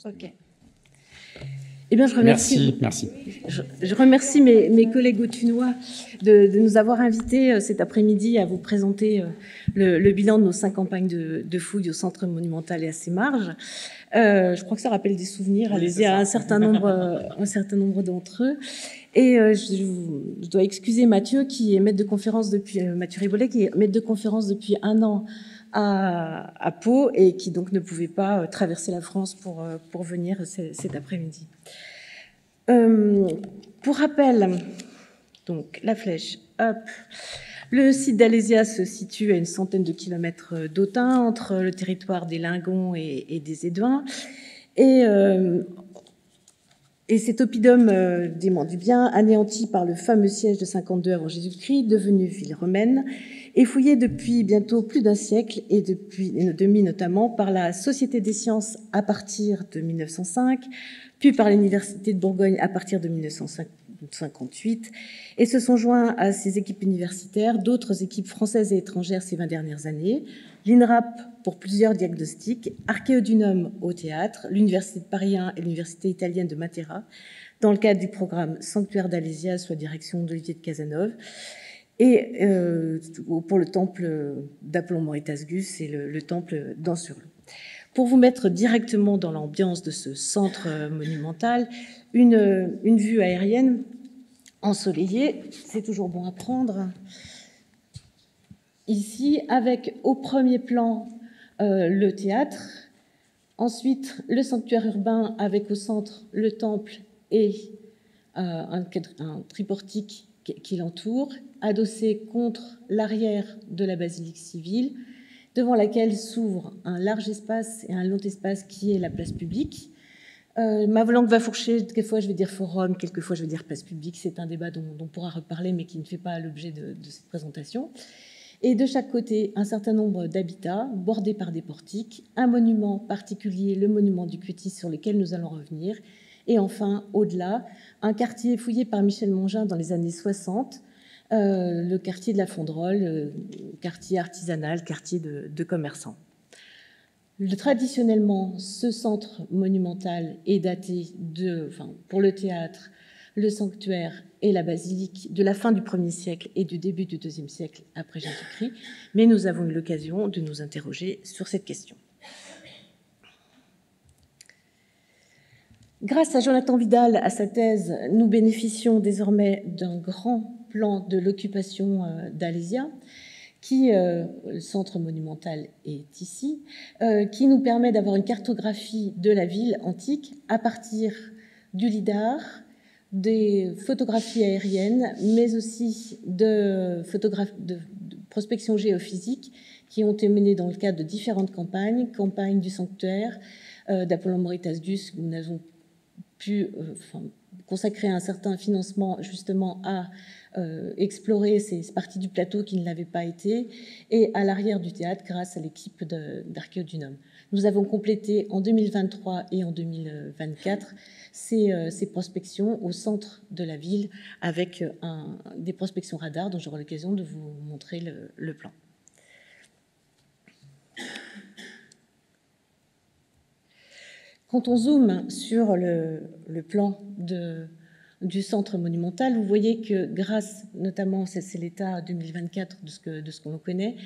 Ok. Eh bien, je remercie. Merci. Je remercie mes collègues autunois de nous avoir invités cet après-midi à vous présenter le bilan de nos 5 campagnes de fouilles au Centre monumental et à ses marges. Je crois que ça rappelle des souvenirs, oui, allez-y, à un certain nombre d'entre eux. Et je dois excuser Mathieu, qui est maître de conférence depuis Mathieu Ribollet, qui est maître de conférence depuis 1 an à Pau et qui donc ne pouvait pas traverser la France pour venir cet après-midi. Pour rappel, donc la flèche, hop. Le site d'Alésia se situe à une centaine de kilomètres d'Autun, entre le territoire des Lingons et des Éduins. Et cet oppidum dément du bien, anéanti par le fameux siège de 52 avant Jésus-Christ, devenu ville romaine, est fouillé depuis bientôt plus d'un siècle et depuis et demi notamment par la Société des sciences à partir de 1905, puis par l'Université de Bourgogne à partir de 1958, et se sont joints à ces équipes universitaires d'autres équipes françaises et étrangères ces 20 dernières années, l'INRAP pour plusieurs diagnostics, Archéodunum au théâtre, l'Université de Paris 1 et l'Université italienne de Matera, dans le cadre du programme Sanctuaire d'Alésia sous la direction d'Olivier de Casanove, et pour le temple d'Apollon Moritasgus et le temple d'Anse-sur-Lot. Pour vous mettre directement dans l'ambiance de ce centre monumental, une vue aérienne ensoleillée, c'est toujours bon à prendre, ici, avec au premier plan le théâtre, ensuite le sanctuaire urbain avec au centre le temple et un triportique qui l'entoure, adossé contre l'arrière de la basilique civile, devant laquelle s'ouvre un large espace et un long espace qui est la place publique. Ma langue va fourcher, quelquefois je vais dire forum, quelquefois je vais dire place publique, c'est un débat dont on pourra reparler mais qui ne fait pas l'objet de cette présentation. Et de chaque côté, un certain nombre d'habitats bordés par des portiques, un monument particulier, le monument du Cutis sur lequel nous allons revenir, et enfin, au-delà, un quartier fouillé par Michel Mongin dans les années 60, le quartier de la Fondrole, quartier artisanal, quartier de commerçants. Traditionnellement, ce centre monumental est daté pour le théâtre, le sanctuaire et la basilique de la fin du 1er siècle et du début du 2e siècle après Jésus-Christ, mais nous avons eu l'occasion de nous interroger sur cette question. Grâce à Jonathan Vidal, à sa thèse, nous bénéficions désormais d'un grand plan de l'occupation d'Alésia, le centre monumental est ici, qui nous permet d'avoir une cartographie de la ville antique à partir du lidar, des photographies aériennes, mais aussi de prospection géophysique qui ont été menées dans le cadre de différentes campagnes du sanctuaire, d'Apollon Moritasgus, où nous avons pu consacrer un certain financement justement à explorer ces parties du plateau qui ne l'avaient pas été, et à l'arrière du théâtre grâce à l'équipe d'Archéodunum. Nous avons complété en 2023 et en 2024 ces prospections au centre de la ville avec des prospections radar dont j'aurai l'occasion de vous montrer le plan. Quand on zoome sur le plan du centre monumental, vous voyez que grâce, notamment, c'est l'état 2024 de ce qu'on connaît,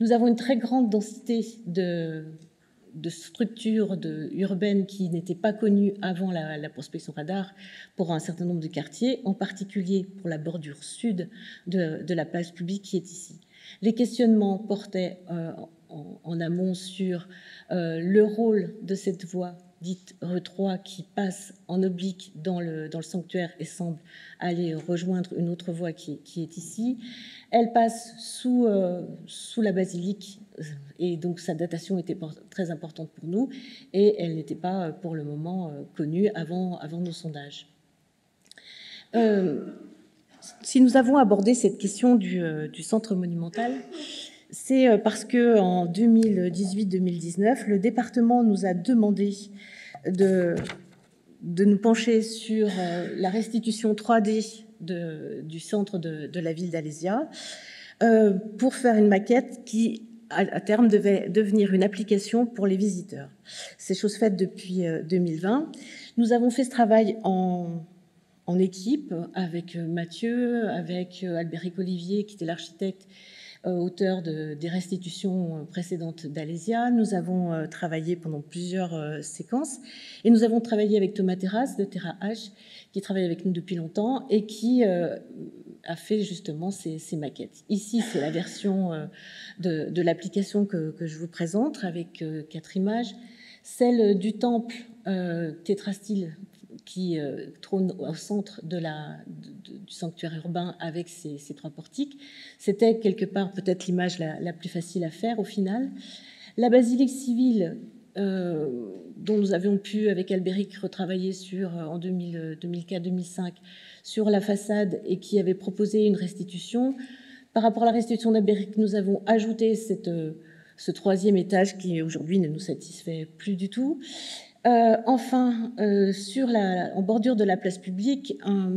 nous avons une très grande densité de structures urbaines qui n'étaient pas connues avant la prospection radar pour un certain nombre de quartiers, en particulier pour la bordure sud de la place publique qui est ici. Les questionnements portaient en amont sur le rôle de cette voie dite rue 3 qui passe en oblique dans le sanctuaire et semble aller rejoindre une autre voie qui est ici. Elle passe sous la basilique et donc sa datation était très importante pour nous et elle n'était pas pour le moment connue avant nos sondages. Si nous avons abordé cette question du centre monumental, c'est parce qu'en 2018-2019, le département nous a demandé de nous pencher sur la restitution 3D du centre de la ville d'Alésia pour faire une maquette qui à terme, devait devenir une application pour les visiteurs. C'est chose faite depuis 2020. Nous avons fait ce travail en équipe avec Mathieu, avec Albéric Olivier, qui était l'architecte auteur des restitutions précédentes d'Alésia. Nous avons travaillé pendant plusieurs séquences et nous avons travaillé avec Thomas Terrasse de Terra H, qui travaille avec nous depuis longtemps et qui a fait justement ces maquettes. Ici, c'est la version de l'application que je vous présente avec 4 images. Celle du temple tétrastyle qui trône au centre du sanctuaire urbain avec ses 3 portiques. C'était quelque part peut-être l'image la plus facile à faire au final. La basilique civile, dont nous avions pu, avec Albéric, retravailler en 2004-2005 sur la façade et qui avait proposé une restitution. Par rapport à la restitution d'Albéric, nous avons ajouté ce 3e étage qui aujourd'hui ne nous satisfait plus du tout. Enfin, en bordure de la place publique, un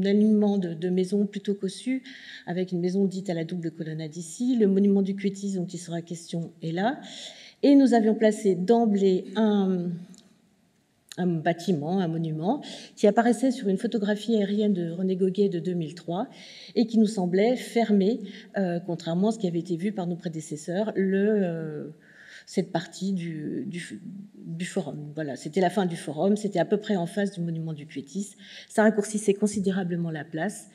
alignement de maisons plutôt cossues, avec une maison dite à la double colonnade ici. Le monument du Quétis dont il sera question est là. Et nous avions placé d'emblée un bâtiment, un monument, qui apparaissait sur une photographie aérienne de René Goguet de 2003 et qui nous semblait fermer, contrairement à ce qui avait été vu par nos prédécesseurs, cette partie du forum. Voilà, c'était la fin du forum, c'était à peu près en face du monument du Quétis. Ça raccourcissait considérablement la place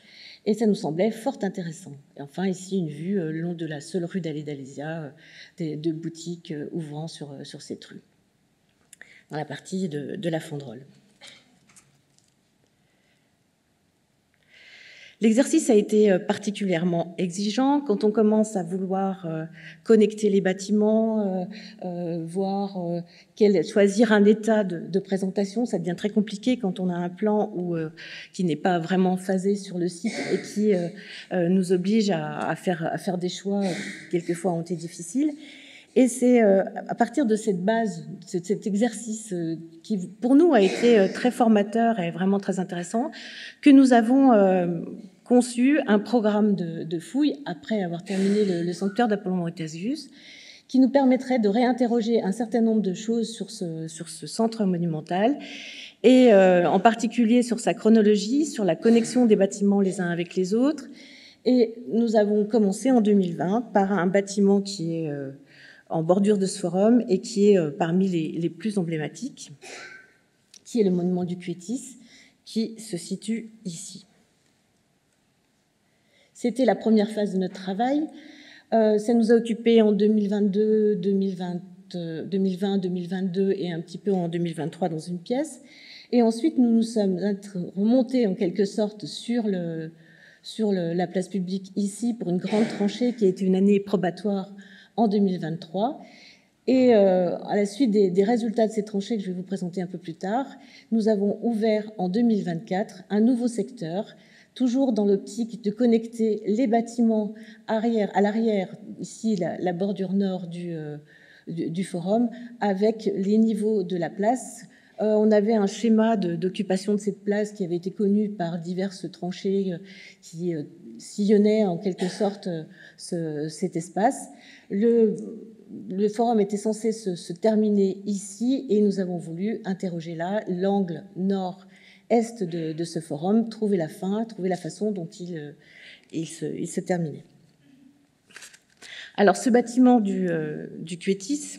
et ça nous semblait fort intéressant. Et enfin, ici, une vue le long de la seule rue d'Allée d'Alésia, des 2 boutiques ouvrant sur cette rue, dans la partie de la Fondrole. L'exercice a été particulièrement exigeant quand on commence à vouloir connecter les bâtiments, choisir un état de présentation. Ça devient très compliqué quand on a un plan qui n'est pas vraiment phasé sur le site et qui nous oblige à faire des choix qui quelquefois ont été difficiles. Et c'est à partir de cette base, de cet exercice qui, pour nous, a été très formateur et vraiment très intéressant, que nous avons conçu un programme de fouilles, après avoir terminé le sanctuaire d'Apollon Mauritasius, qui nous permettrait de réinterroger un certain nombre de choses sur ce centre monumental, et en particulier sur sa chronologie, sur la connexion des bâtiments les uns avec les autres. Et nous avons commencé en 2020 par un bâtiment qui est en bordure de ce forum et qui est parmi les plus emblématiques, qui est le monument du Quétis, qui se situe ici. C'était la première phase de notre travail. Ça nous a occupé en 2022, 2020, 2022 et un petit peu en 2023 dans une pièce. Et ensuite, nous nous sommes remontés en quelque sorte sur la place publique ici pour une grande tranchée qui a été une année probatoire en 2023. Et à la suite des résultats de ces tranchées que je vais vous présenter un peu plus tard, nous avons ouvert en 2024 un nouveau secteur, toujours dans l'optique de connecter les bâtiments à l'arrière, ici la bordure nord du forum, avec les niveaux de la place. On avait un schéma d'occupation de cette place qui avait été connu par diverses tranchées qui sillonnaient en quelque sorte cet espace. Le forum était censé se terminer ici et nous avons voulu interroger là l'angle nord-est de ce forum, trouver la façon dont il se terminait. Alors, ce bâtiment du Quétis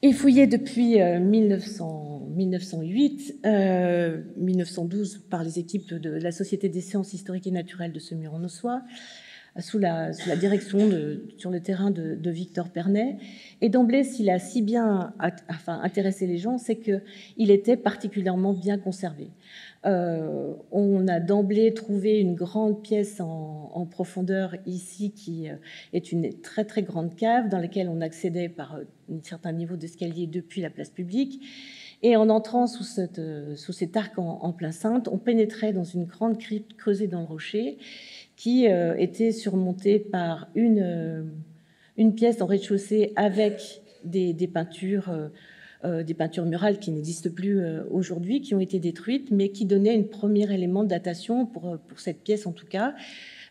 est fouillé depuis 1908, 1912 par les équipes de la Société des sciences historiques et naturelles de Semur-en-Ossois, sous la direction sur le terrain de Victor Pernet. Et d'emblée, s'il a si bien intéressé les gens, c'est qu'il était particulièrement bien conservé. On a d'emblée trouvé une grande pièce en profondeur ici, qui est une très très grande cave dans laquelle on accédait par un certain niveau d'escalier depuis la place publique. Et en entrant sous cet arc en plein cintre, on pénétrait dans une grande crypte creusée dans le rocher qui était surmontée par une pièce en rez-de-chaussée avec des peintures murales qui n'existent plus aujourd'hui, qui ont été détruites, mais qui donnaient un premier élément de datation pour cette pièce en tout cas,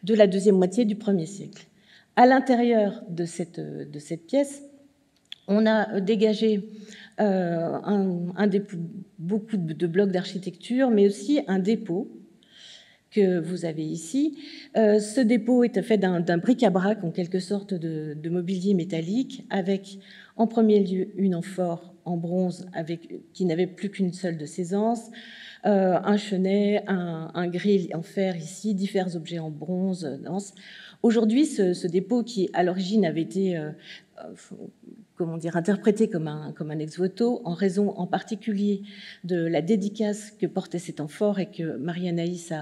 de la deuxième moitié du 1er siècle. À l'intérieur de cette pièce, on a dégagé beaucoup de blocs d'architecture, mais aussi un dépôt que vous avez ici. Ce dépôt est fait d'un bric-à-brac, en quelque sorte, de mobilier métallique, avec en premier lieu une amphore en bronze qui n'avait plus qu'une seule de ses anses, un chenet, un grill en fer ici, divers objets en bronze, d'anse. Aujourd'hui, ce dépôt, qui à l'origine avait été interprété comme un ex-voto, en raison en particulier de la dédicace que portait cet amphore et que Marie-Anaïs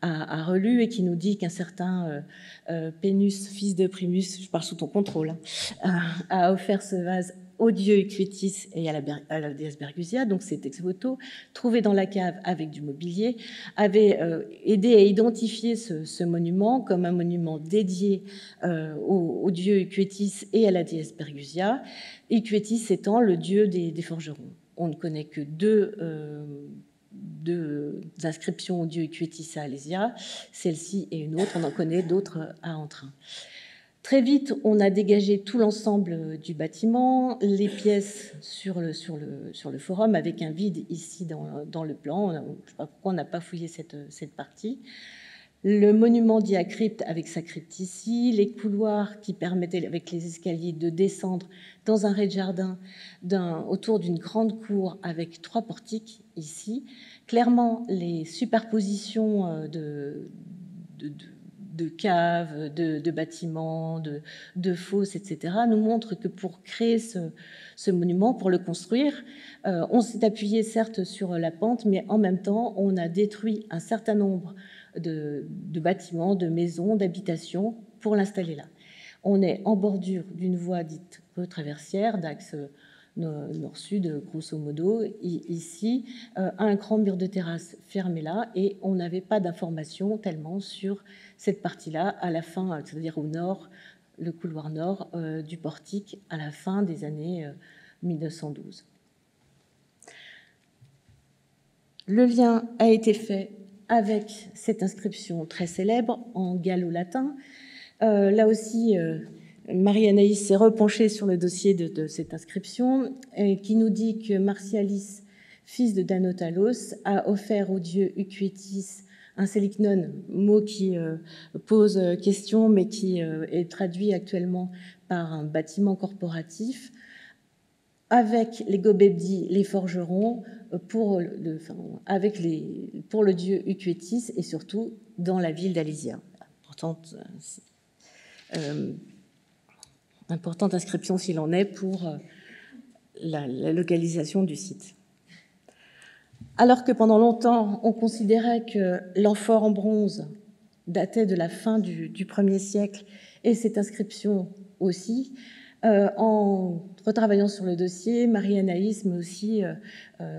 a relu, et qui nous dit qu'un certain Pénus, fils de Primus, je parle sous ton contrôle, a offert ce vase au dieu Equetis et à la déesse Bergusia, donc cet ex-voto, trouvé dans la cave avec du mobilier, avait aidé à identifier ce monument comme un monument dédié au dieu Equetis et à la déesse Bergusia, Equetis étant le dieu des forgerons. On ne connaît que deux inscriptions au dieu Equetis à Alésia, celle-ci et une autre, on en connaît d'autres à Entrain. Très vite, on a dégagé tout l'ensemble du bâtiment, les pièces sur le forum, avec un vide ici dans le plan. Je ne sais pas pourquoi on n'a pas fouillé cette partie. Le monument dit à crypte, avec sa crypte ici, les couloirs qui permettaient, avec les escaliers, de descendre dans un rez-de-jardin autour d'une grande cour avec 3 portiques ici. Clairement, les superpositions de caves, de bâtiments, de fosses, etc., nous montrent que pour créer ce monument, pour le construire, on s'est appuyé certes sur la pente, mais en même temps, on a détruit un certain nombre de bâtiments, de maisons, d'habitations pour l'installer là. On est en bordure d'une voie dite traversière, d'axe nord-sud, grosso modo, ici, un grand mur de terrasse fermé là, et on n'avait pas d'informations tellement sur cette partie-là, à la fin, c'est-à-dire au nord, le couloir nord du portique, à la fin des années 1912. Le lien a été fait avec cette inscription très célèbre en gallo-latin. Là aussi, Marie-Anaïs s'est repenchée sur le dossier de cette inscription, qui nous dit que Martialis, fils de Danotalos, a offert au dieu Equetis un seliknon, mot qui pose question, mais qui est traduit actuellement par un bâtiment corporatif, avec les gobebdi, les forgerons, pour le dieu Equetis, et surtout dans la ville d'Alésia. Importante inscription s'il en est pour la localisation du site. Alors que pendant longtemps, on considérait que l'amphore en bronze datait de la fin du 1er siècle, et cette inscription aussi, en retravaillant sur le dossier, Marie-Anaïs, mais aussi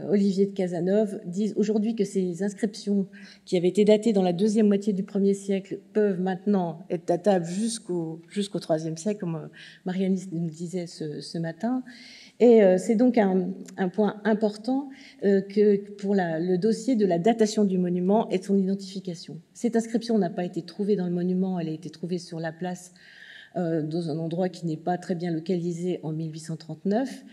Olivier de Casanove, disent aujourd'hui que ces inscriptions qui avaient été datées dans la deuxième moitié du 1er siècle peuvent maintenant être datables jusqu'au 3e siècle, comme Marie-Anaïs nous disait ce matin. Et c'est donc un point important que pour le dossier de la datation du monument et de son identification. Cette inscription n'a pas été trouvée dans le monument, elle a été trouvée sur la place dans un endroit qui n'est pas très bien localisé en 1839.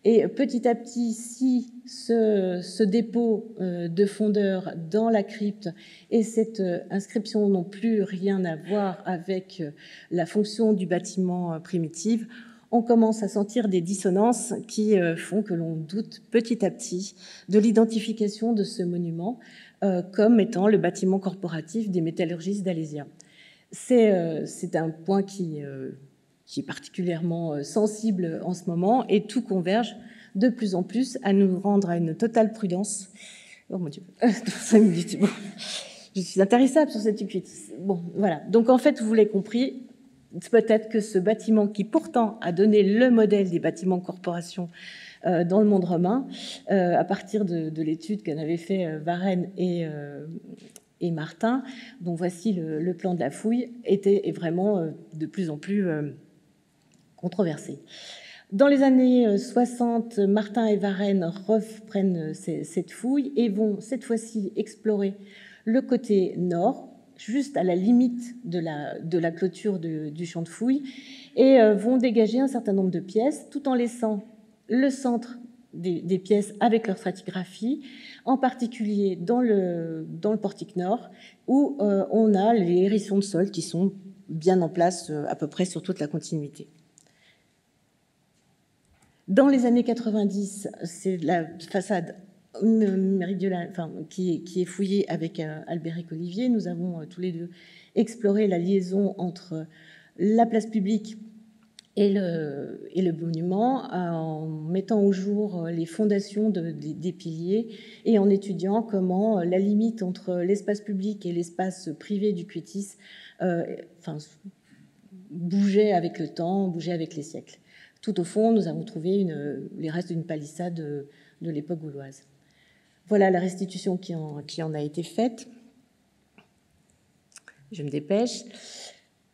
Et petit à petit, si ce dépôt de fondeur dans la crypte et cette inscription n'ont plus rien à voir avec la fonction du bâtiment primitif, on commence à sentir des dissonances qui font que l'on doute petit à petit de l'identification de ce monument comme étant le bâtiment corporatif des métallurgistes d'Alésia. C'est un point qui est particulièrement sensible en ce moment, et tout converge de plus en plus à nous rendre à une totale prudence. Oh mon Dieu, 5 minutes, bon. Je suis intarissable sur cette étude. Bon, voilà. Donc en fait, vous l'avez compris, peut-être que ce bâtiment qui pourtant a donné le modèle des bâtiments corporation dans le monde romain, à partir de l'étude qu'en avaient fait Varenne et Martin, dont voici le plan de la fouille, est vraiment de plus en plus controversé. Dans les années 60, Martin et Varenne reprennent cette fouille et vont cette fois-ci explorer le côté nord, juste à la limite de la clôture du champ de fouilles, et vont dégager un certain nombre de pièces, tout en laissant le centre des pièces avec leur stratigraphie, en particulier dans le portique nord, où on a les hérissons de sol qui sont bien en place à peu près sur toute la continuité. Dans les années 90, c'est la façade méridionale, enfin, qui est fouillée avec Albéric Olivier. Nous avons tous les deux exploré la liaison entre la place publique et le monument, en mettant au jour les fondations des piliers et en étudiant comment la limite entre l'espace public et l'espace privé du Quétis bougeait avec le temps, bougeait avec les siècles. Tout au fond, nous avons trouvé les restes d'une palissade de l'époque gauloise. Voilà la restitution qui en a été faite. Je me dépêche.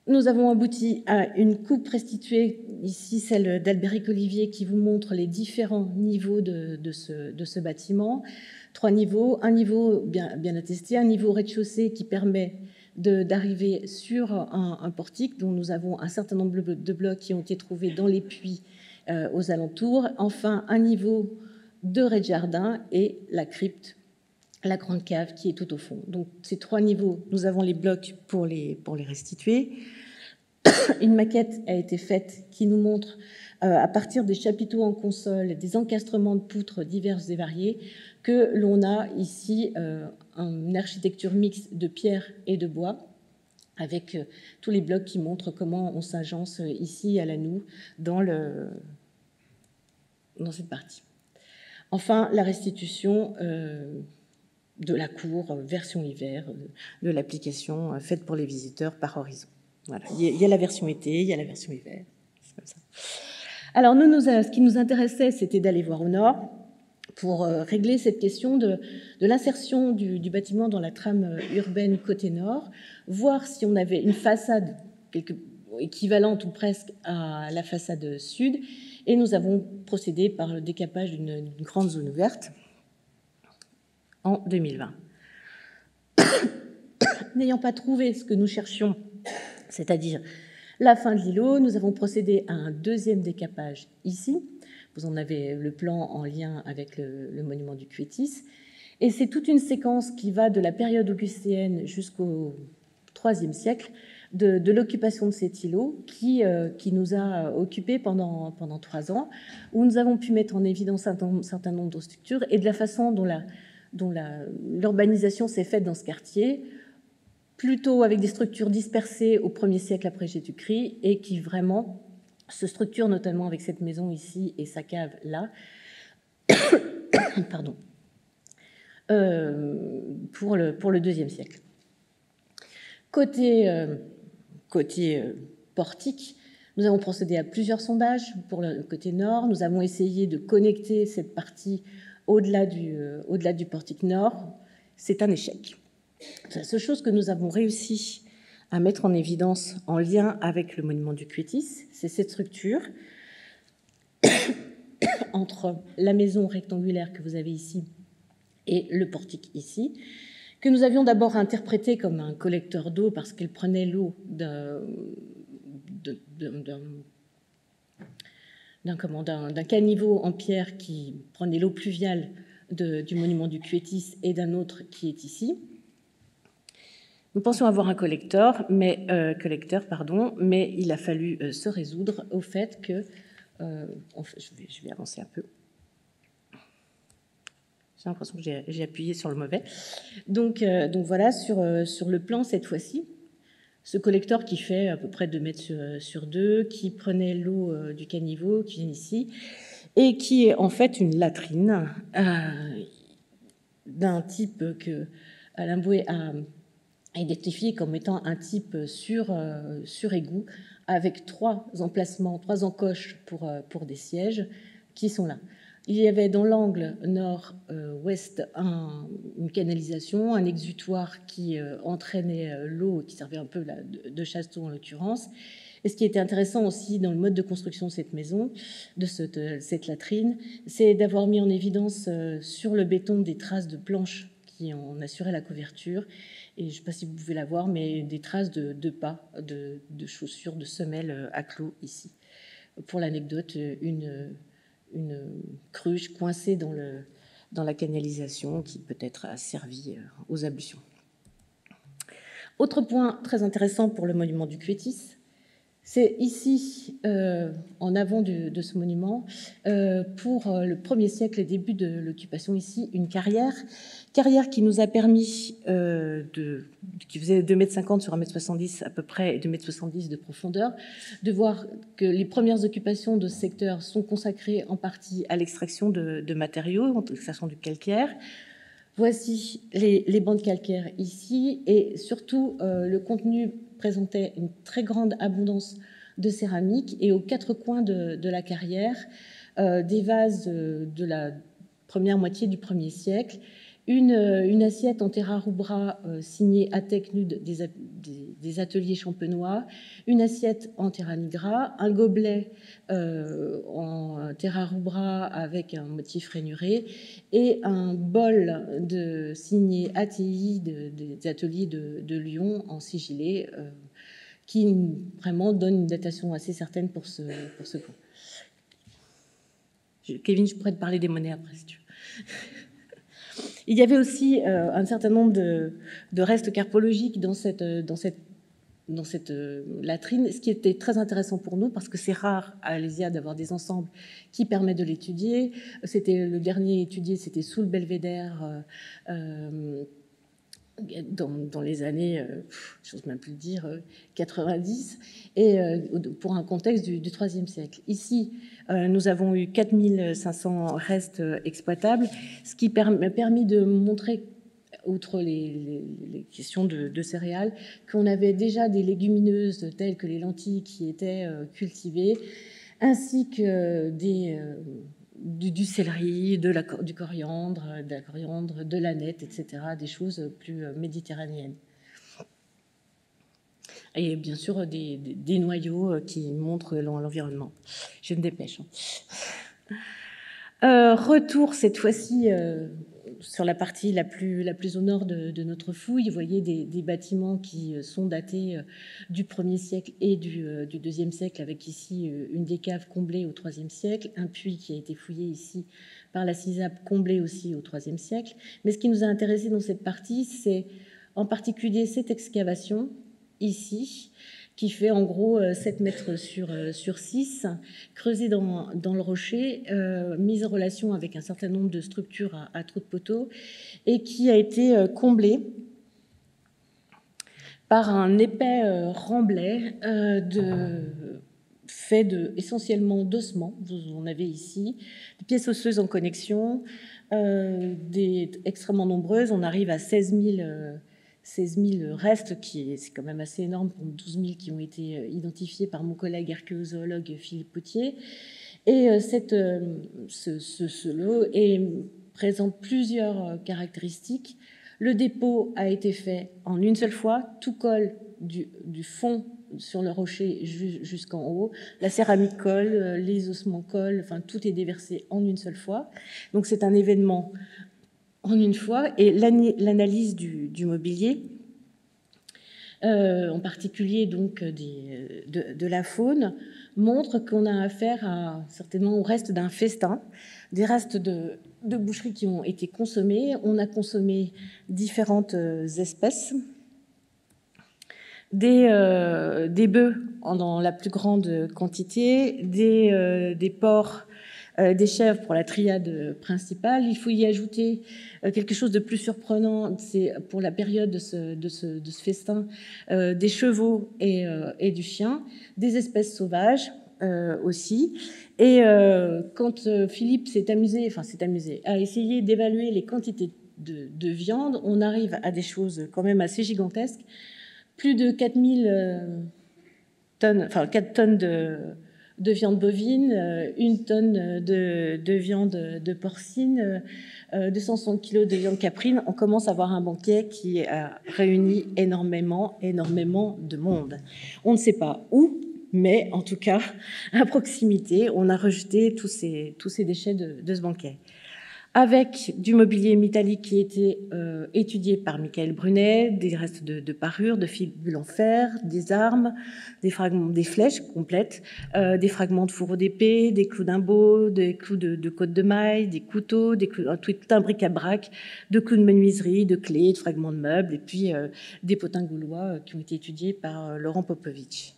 Nous avons abouti à une coupe restituée, ici celle d'Albéric Olivier, qui vous montre les différents niveaux de ce bâtiment. 3 niveaux, un niveau bien attesté, un niveau rez-de-chaussée qui permet d'arriver sur un portique dont nous avons un certain nombre de blocs qui ont été trouvés dans les puits aux alentours. Enfin, un niveau de rez-de-jardin et la crypte, la grande cave qui est tout au fond. Donc, ces 3 niveaux, nous avons les blocs pour les restituer. Une maquette a été faite qui nous montre, à partir des chapiteaux en console, des encastrements de poutres diverses et variées, que l'on a ici une architecture mixte de pierre et de bois, avec tous les blocs qui montrent comment on s'agence ici à la Noue dans cette partie. Enfin, la restitution de la cour, version hiver, de l'application faite pour les visiteurs par Horizon. Voilà. Il y a la version été, il y a la version hiver. C'est comme ça. Alors, ce qui nous intéressait, c'était d'aller voir au nord pour régler cette question de l'insertion du bâtiment dans la trame urbaine côté nord, voir si on avait une façade équivalente ou presque à la façade sud, et nous avons procédé par le décapage d'une grande zone ouverte en 2020. N'ayant pas trouvé ce que nous cherchions, c'est-à-dire la fin de l'îlot, nous avons procédé à un deuxième décapage ici. Vous en avez le plan en lien avec le monument du Quétis. Et c'est toute une séquence qui va de la période augustéenne jusqu'au IIIe siècle de l'occupation de cet îlot qui nous a occupés pendant 3 ans, où nous avons pu mettre en évidence un certain nombre de structures et de la façon dont l'urbanisation s'est faite dans ce quartier, plutôt avec des structures dispersées au 1er siècle après Jésus-Christ et qui vraiment se structurent notamment avec cette maison ici et sa cave là, pardon, pour le IIe siècle. Côté portique, nous avons procédé à plusieurs sondages pour le côté nord. Nous avons essayé de connecter cette partie au-delà du portique nord. C'est un échec. La seule chose que nous avons réussi à mettre en évidence en lien avec le monument du Quétis, c'est cette structure entre la maison rectangulaire que vous avez ici et le portique ici, que nous avions d'abord interprété comme un collecteur d'eau parce qu'elle prenait l'eau d'un caniveau en pierre qui prenait l'eau pluviale du monument du Quétis et d'un autre qui est ici. Nous pensions avoir un collecteur, mais il a fallu se résoudre au fait que... je vais avancer un peu. J'ai l'impression que j'ai appuyé sur le mauvais. Donc voilà, sur le plan, cette fois-ci, ce collecteur qui fait à peu près 2 mètres sur 2, qui prenait l'eau du caniveau, qui vient ici, et qui est en fait une latrine d'un type que Alain Boué a identifié comme étant un type sur égout, avec 3 emplacements, 3 encoches pour des sièges qui sont là. Il y avait dans l'angle nord-ouest une canalisation, un exutoire qui entraînait l'eau, qui servait un peu de chasse-d'eau en l'occurrence. Et ce qui était intéressant aussi dans le mode de construction de cette maison, de cette latrine, c'est d'avoir mis en évidence sur le béton des traces de planches qui en assuraient la couverture. Et je ne sais pas si vous pouvez la voir, mais des traces de pas, de chaussures, de semelles à clous ici. Pour l'anecdote, une cruche coincée dans la canalisation qui peut-être a servi aux ablutions. Autre point très intéressant pour le monument du Cuétis, c'est ici, en avant de ce monument, pour le 1er siècle et début de l'occupation ici, une carrière qui nous a permis, qui faisait 2,50 m sur 1,70 m à peu près, et 2,70 m de profondeur, de voir que les premières occupations de ce secteur sont consacrées en partie à l'extraction de matériaux, l'extraction du calcaire. Voici les bancs de calcaire ici, et surtout le contenu présentait une très grande abondance de céramique, et aux 4 coins de la carrière, des vases de la première moitié du 1er siècle, une assiette en terra rubra signée Atec Nude des ateliers champenois, une assiette en terra nigra, un gobelet en terra rubra avec un motif rainuré, et un bol signé ATI des ateliers de Lyon en sigillé, qui vraiment donne une datation assez certaine pour ce point. Kevin, je pourrais te parler des monnaies après, si tu veux. Il y avait aussi un certain nombre de restes carpologiques dans cette latrine, ce qui était très intéressant pour nous, parce que c'est rare à Alésia d'avoir des ensembles qui permettent de l'étudier. C'était le dernier étudié, c'était sous le belvédère, dans les années, je n'ose même plus le dire, 90, et pour un contexte du IIIe siècle. Ici, nous avons eu 4500 restes exploitables, ce qui m'a permis de montrer, outre les questions de céréales, qu'on avait déjà des légumineuses telles que les lentilles qui étaient cultivées, ainsi que du céleri, du coriandre, de l'aneth, etc., des choses plus méditerranéennes. Et bien sûr, des noyaux qui montrent l'environnement. Je me dépêche. Retour cette fois-ci sur la partie la plus au nord de notre fouille. Vous voyez des bâtiments qui sont datés du 1er siècle et du 2e siècle, avec ici une des caves comblée au 3e siècle, un puits qui a été fouillé ici par la CISAP, comblé aussi au 3e siècle. Mais ce qui nous a intéressé dans cette partie, c'est en particulier cette excavation ici, qui fait en gros 7 mètres sur 6, creusée dans le rocher, mise en relation avec un certain nombre de structures à trous de poteaux, et qui a été comblée par un épais remblai fait essentiellement d'ossements. Vous en avez ici, des pièces osseuses en connexion, extrêmement nombreuses. On arrive à 16 000 restes, c'est quand même assez énorme pour 12 000 qui ont été identifiés par mon collègue archéozoologue Philippe Potier. Et ce lot présente plusieurs caractéristiques. Le dépôt a été fait en une seule fois, tout colle du fond sur le rocher jusqu'en haut. La céramique colle, les ossements collent, enfin tout est déversé en une seule fois. Donc c'est un événement en une fois, et l'analyse du mobilier, en particulier donc de la faune, montre qu'on a affaire certainement au reste d'un festin, des restes de boucheries qui ont été consommés. On a consommé différentes espèces, des bœufs dans la plus grande quantité, des porcs, des chèvres pour la triade principale. Il faut y ajouter quelque chose de plus surprenant, c'est pour la période de ce festin, des chevaux et du chien, des espèces sauvages aussi. Et quand Philippe s'est amusé, à essayer d'évaluer les quantités de viande, on arrive à des choses quand même assez gigantesques. Plus de 4 tonnes de viande bovine, 1 tonne de viande de porcine, 260 kg de viande caprine. On commence à avoir un banquet qui a réuni énormément de monde. On ne sait pas où, mais en tout cas, à proximité, on a rejeté tous ces déchets de ce banquet. avec du mobilier métallique qui était étudié par Michael Brunet, des restes de parures, de fibules en fer, des armes, des fragments, des flèches complètes, des fragments de fourreaux d'épée, des clous d'imbeau, des clous de côte de maille, des couteaux, tout un bric-à-brac, de clous de menuiserie, de clés, de fragments de meubles, et puis des potins gaulois qui ont été étudiés par Laurent Popovitch.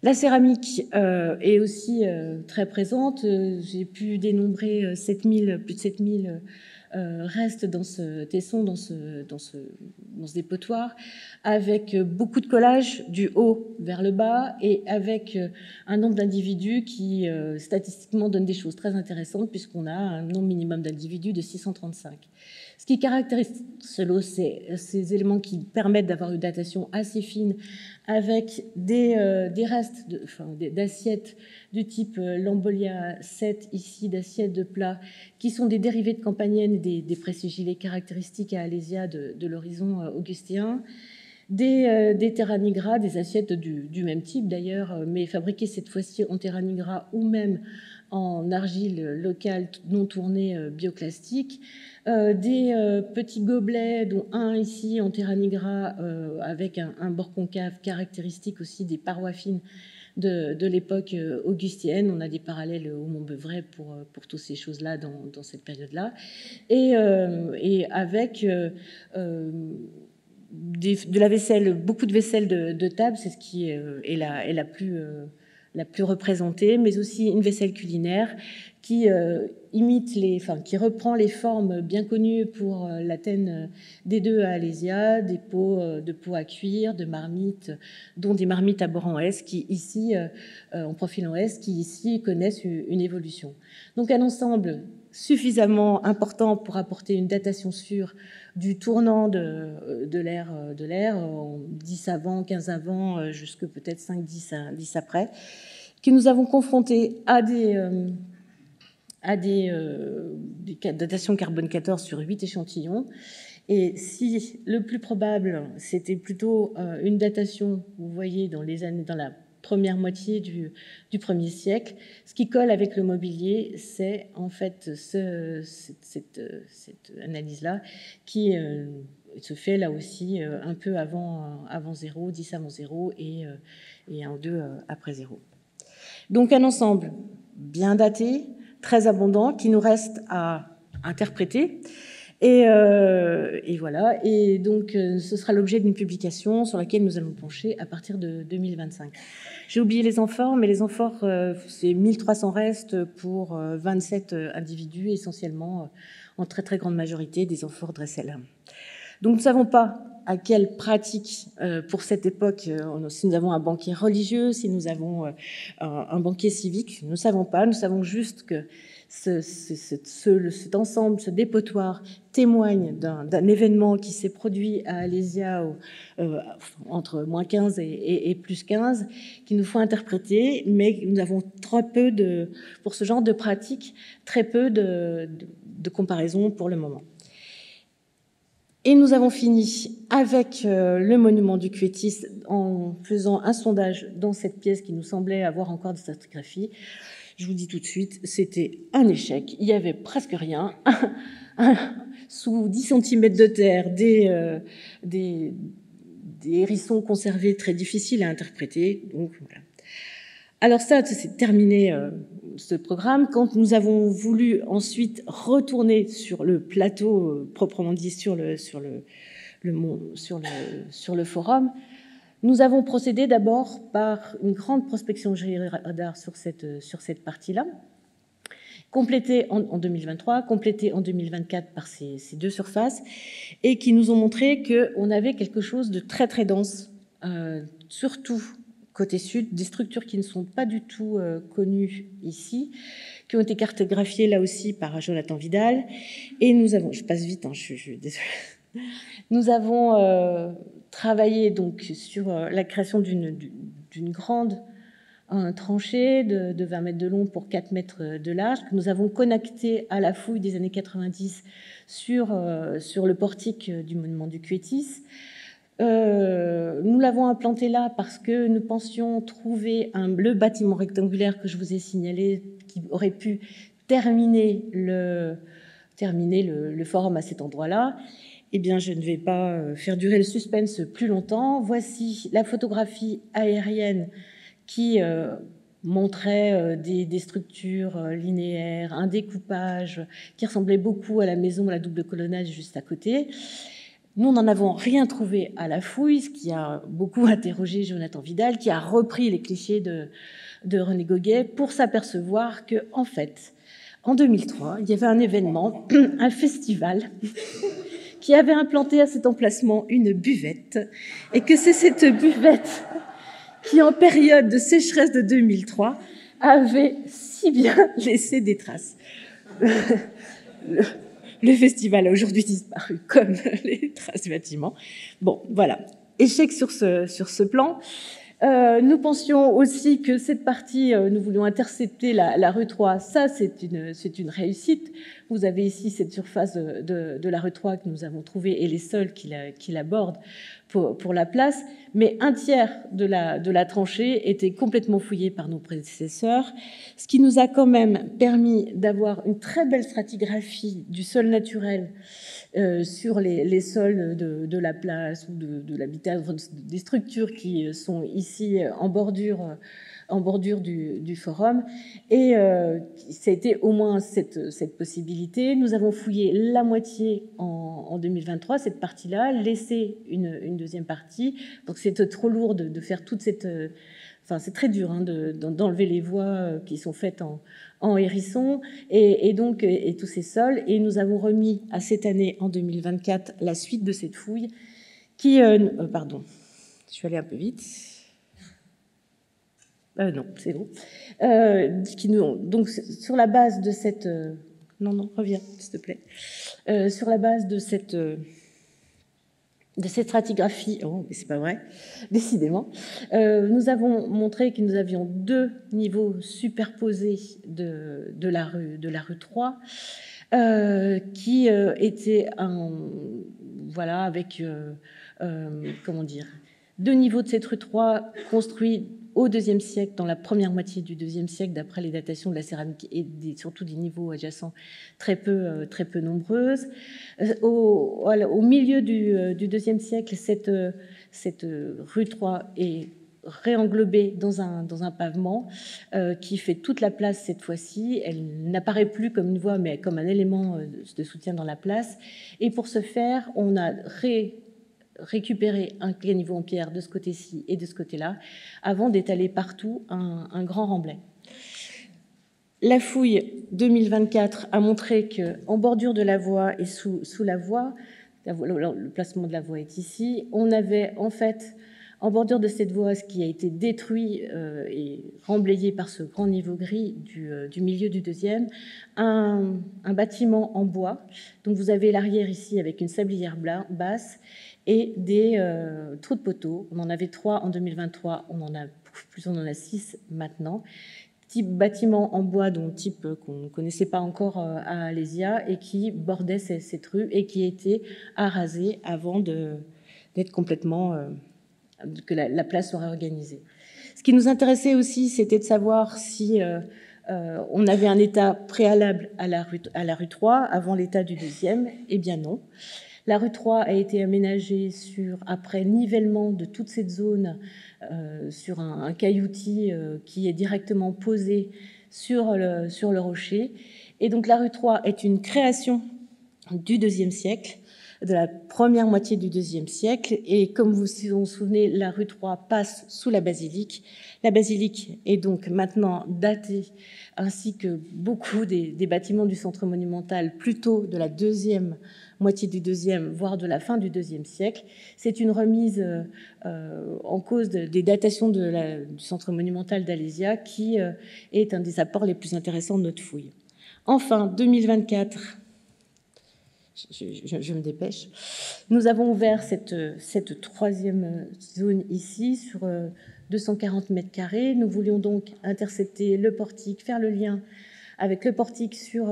La céramique est aussi très présente. J'ai pu dénombrer plus de 7000 restent dans ce tesson, dans ce dépotoir, avec beaucoup de collages du haut vers le bas et avec un nombre d'individus qui statistiquement donne des choses très intéressantes puisqu'on a un nombre minimum d'individus de 635. Ce qui caractérise selon ces éléments qui permettent d'avoir une datation assez fine avec des restes d'assiettes du type Lambolia 7, ici d'assiettes de plats, qui sont des dérivés de campaniennes et des pressugilés caractéristiques à Alésia de l'horizon augustéen, des terra nigra, des assiettes du même type d'ailleurs, mais fabriquées cette fois-ci en terra nigra ou même en argile locale non tournée bioclastique, des petits gobelets, dont un ici en terra nigra avec un bord concave caractéristique aussi des parois fines de l'époque augustéenne. On a des parallèles au Montbeuvray pour toutes ces choses-là dans cette période-là. Et avec de la vaisselle, beaucoup de vaisselle de table, c'est ce qui est la plus représentée, mais aussi une vaisselle culinaire qui qui reprend les formes bien connues pour l'Athènes des deux à Alésia, des pots de pots à cuire, de marmites, dont des marmites à bord en S, qui ici, en profil en S, qui ici connaissent une évolution. Donc un ensemble suffisamment important pour apporter une datation sûre du tournant de l'ère, 10 avant, 15 avant, jusque peut-être 5, 10 après, que nous avons confronté à des datations carbone 14 sur 8 échantillons. Et si le plus probable, c'était plutôt une datation, vous voyez, dans la première moitié du 1er siècle, ce qui colle avec le mobilier, c'est en fait cette analyse-là qui se fait là aussi un peu avant 0, 10 avant 0 et 1 ou 2 après 0. Donc un ensemble bien daté, très abondant, qui nous reste à interpréter. Et voilà. Et donc, ce sera l'objet d'une publication sur laquelle nous allons pencher à partir de 2025. J'ai oublié les amphores, mais les amphores, c'est 1300 restes pour 27 individus, essentiellement, en très très grande majorité, des amphores Dressel. Donc, nous ne savons pas à quelle pratique, pour cette époque, si nous avons un banquet religieux, si nous avons un banquet civique, nous ne savons pas. Nous savons juste que cet ensemble, ce dépotoir, témoigne d'un événement qui s'est produit à Alésia entre moins 15 et plus 15, qu'il nous faut interpréter, mais nous avons très peu pour ce genre de pratique, très peu de comparaisons pour le moment. Et nous avons fini avec le monument du Quétis en faisant un sondage dans cette pièce qui nous semblait avoir encore des stratigraphies. Je vous dis tout de suite, c'était un échec. Il y avait presque rien. Sous 10 cm de terre, des hérissons conservés très difficiles à interpréter. Donc, voilà. Alors ça, c'est terminé ce programme. Quand nous avons voulu ensuite retourner sur le plateau, proprement dit sur le forum, nous avons procédé d'abord par une grande prospection radar sur cette partie-là, complétée en 2023, complétée en 2024 par ces deux surfaces, et qui nous ont montré qu'on avait quelque chose de très très dense, surtout côté sud, des structures qui ne sont pas du tout connues ici, qui ont été cartographiées là aussi par Jonathan Vidal. Et nous avons, je passe vite, je suis désolée. Nous avons travaillé donc sur la création d'une grande tranchée de 20 mètres de long pour 4 mètres de large, que nous avons connecté à la fouille des années 90 sur le portique du monument du Quétis. Nous l'avons implanté là parce que nous pensions trouver le bâtiment rectangulaire que je vous ai signalé qui aurait pu terminer terminer le forum à cet endroit-là. Eh bien, je ne vais pas faire durer le suspense plus longtemps. Voici la photographie aérienne qui montrait des structures linéaires, un découpage qui ressemblait beaucoup à la maison à la double colonnade juste à côté. Nous n'en avons rien trouvé à la fouille, ce qui a beaucoup interrogé Jonathan Vidal, qui a repris les clichés de René Goguet pour s'apercevoir que, en fait, en 2003, il y avait un événement, un festival, qui avait implanté à cet emplacement une buvette, et que c'est cette buvette qui, en période de sécheresse de 2003, avait si bien laissé des traces. Le festival a aujourd'hui disparu, comme les traces du bâtiment. Bon, voilà. Échec sur ce plan. Nous pensions aussi que cette partie, nous voulions intercepter la rue 3. Ça, c'est une réussite. Vous avez ici cette surface de la rue 3 que nous avons trouvée et les sols qui l'abordent pour la place. Mais un tiers de la tranchée était complètement fouillé par nos prédécesseurs, ce qui nous a quand même permis d'avoir une très belle stratigraphie du sol naturel sur les sols de la place ou de l'habitat, des structures qui sont ici en bordure du forum. Et ça a été au moins cette possibilité. Nous avons fouillé la moitié en 2023, cette partie-là, laissé une deuxième partie. Donc c'était trop lourd de faire toute cette... Enfin, c'est très dur d'enlever les voies qui sont faites en hérisson et tous ces sols. Et nous avons remis à cette année, en 2024, la suite de cette fouille qui... pardon, je suis allée un peu vite. Non, c'est bon. Donc, sur la base de cette... Non, reviens, s'il te plaît. Sur la base de cette stratigraphie, oh, mais c'est pas vrai, décidément, nous avons montré que nous avions deux niveaux superposés de la rue 3, qui étaient voilà, avec, comment dire, deux niveaux de cette rue 3 construits au IIe siècle, dans la première moitié du IIe siècle, d'après les datations de la céramique et surtout des niveaux adjacents très peu nombreuses. Au milieu du IIe siècle, cette rue 3 est réenglobée dans un pavement qui fait toute la place cette fois-ci. Elle n'apparaît plus comme une voie, mais comme un élément de soutien dans la place. Et pour ce faire, on a récupérer un caniveau en pierre de ce côté-ci et de ce côté-là, avant d'étaler partout un grand remblai. La fouille 2024 a montré qu'en bordure de la voie et sous la voie, le placement de la voie est ici, on avait en fait, en bordure de cette voie, ce qui a été détruit et remblayé par ce grand niveau gris du milieu du deuxième, un bâtiment en bois. Donc vous avez l'arrière ici avec une sablière basse, et des trous de poteaux. On en avait 3 en 2023, on en a 6 maintenant. Type bâtiment en bois, donc type qu'on ne connaissait pas encore à Alésia, et qui bordait cette rue et qui était à raser avant d'être complètement... que la place soit réorganisée. Ce qui nous intéressait aussi, c'était de savoir si on avait un état préalable à la rue 3 avant l'état du deuxième. Eh bien non. La rue 3 a été aménagée après nivellement de toute cette zone sur un cailloutis qui est directement posé sur le rocher. Et donc la rue 3 est une création du IIe siècle, de la première moitié du IIe siècle. Et comme vous vous souvenez, la rue 3 passe sous la basilique. La basilique est donc maintenant datée, ainsi que beaucoup des bâtiments du centre monumental, plutôt de la deuxième moitié du deuxième, voire de la fin du IIe siècle. C'est une remise en cause des datations du centre monumental d'Alésia qui est un des apports les plus intéressants de notre fouille. Enfin, 2024, je me dépêche, nous avons ouvert cette troisième zone ici sur 240 mètres carrés. Nous voulions donc intercepter le portique, faire le lien avec le portique sur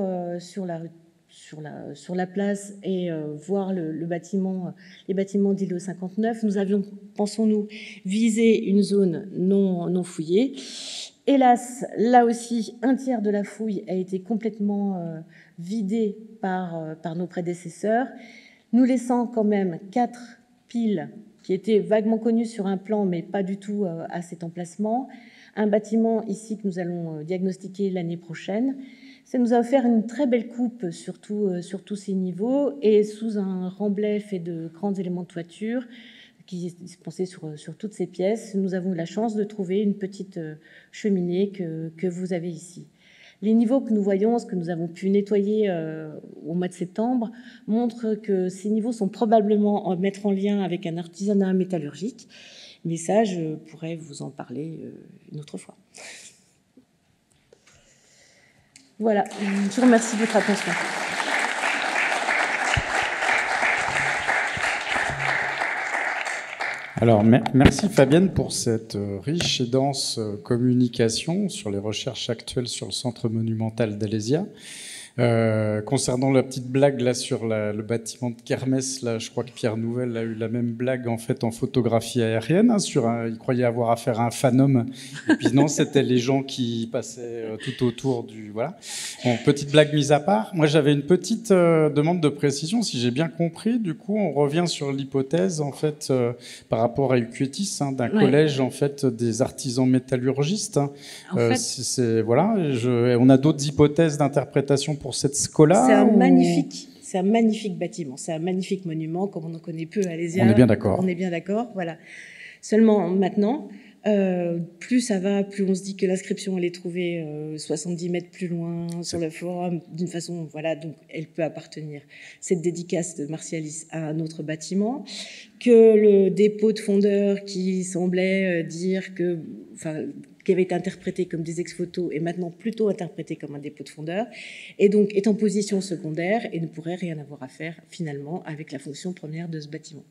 la place et voir les bâtiments d'îlot 59. Nous avions, pensons-nous, visé une zone non fouillée. Hélas, là aussi, un tiers de la fouille a été complètement vidé par nos prédécesseurs, nous laissant quand même 4 piles qui étaient vaguement connues sur un plan, mais pas du tout à cet emplacement. Un bâtiment ici que nous allons diagnostiquer l'année prochaine. Ça nous a offert une très belle coupe sur tous ces niveaux et sous un remblai fait de grands éléments de toiture qui est dispensé sur toutes ces pièces, nous avons eu la chance de trouver une petite cheminée que vous avez ici. Les niveaux que nous voyons, ce que nous avons pu nettoyer au mois de septembre, montrent que ces niveaux sont probablement à mettre en lien avec un artisanat métallurgique. Mais ça, je pourrais vous en parler une autre fois. Voilà, je vous remercie de votre attention. Alors, merci Fabienne pour cette riche et dense communication sur les recherches actuelles sur le centre monumental d'Alésia. Concernant la petite blague là sur le bâtiment de Kermesse, là, je crois que Pierre Nouvel a eu la même blague en fait en photographie aérienne. Il croyait avoir affaire à un phanome, et puis non, c'était les gens qui passaient tout autour du voilà. Bon, petite blague mise à part. Moi, j'avais une petite demande de précision, si j'ai bien compris. Du coup, on revient sur l'hypothèse en fait par rapport à Eucuetis, d'un collège en fait des artisans métallurgistes. Voilà. On a d'autres hypothèses d'interprétation pour cette scola. C'est un magnifique bâtiment, c'est un magnifique monument, comme on en connaît peu à Alésia. On est bien d'accord. On est bien d'accord, voilà. Seulement maintenant, plus ça va, plus on se dit que l'inscription elle est trouvée 70 mètres plus loin sur le forum, d'une façon, voilà, donc elle peut appartenir, cette dédicace de Martialis, à un autre bâtiment, que le dépôt de fondeurs qui semblait dire que, enfin, qui avait été interprété comme des ex-photos est maintenant plutôt interprété comme un dépôt de fondeur, et donc est en position secondaire et ne pourrait rien avoir à faire finalement avec la fonction première de ce bâtiment.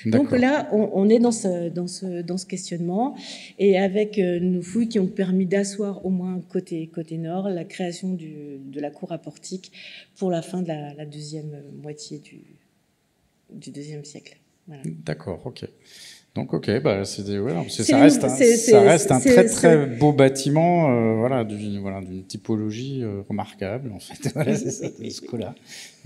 Donc là, on est dans ce questionnement, et avec nos fouilles qui ont permis d'asseoir au moins côté nord la création de la cour à portique pour la fin de la deuxième moitié du deuxième siècle. Voilà. D'accord, ok. Donc, ok, bah, ça reste un très très beau bâtiment, voilà, d'une typologie remarquable en fait. Voilà, c'est ça, ce coup-là.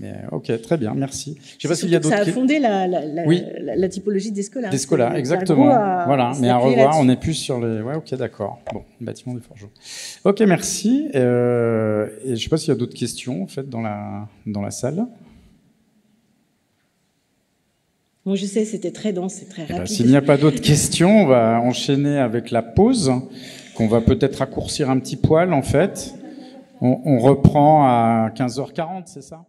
Mais ok, très bien, merci. Je sais pas s'il y a d'autres. Ça a fondé la typologie des scolas. Des scolas, exactement. Voilà, mais à revoir, on n'est plus sur les. Ouais, ok, d'accord. Bon, bâtiment des forgeaux. Ok, merci. Et je sais pas s'il y a d'autres questions en fait dans la salle. Bon, je sais, c'était très dense et très rapide. S'il n'y a pas d'autres questions, on va enchaîner avec la pause, qu'on va peut-être raccourcir un petit poil, en fait. On reprend à 15h40, c'est ça ?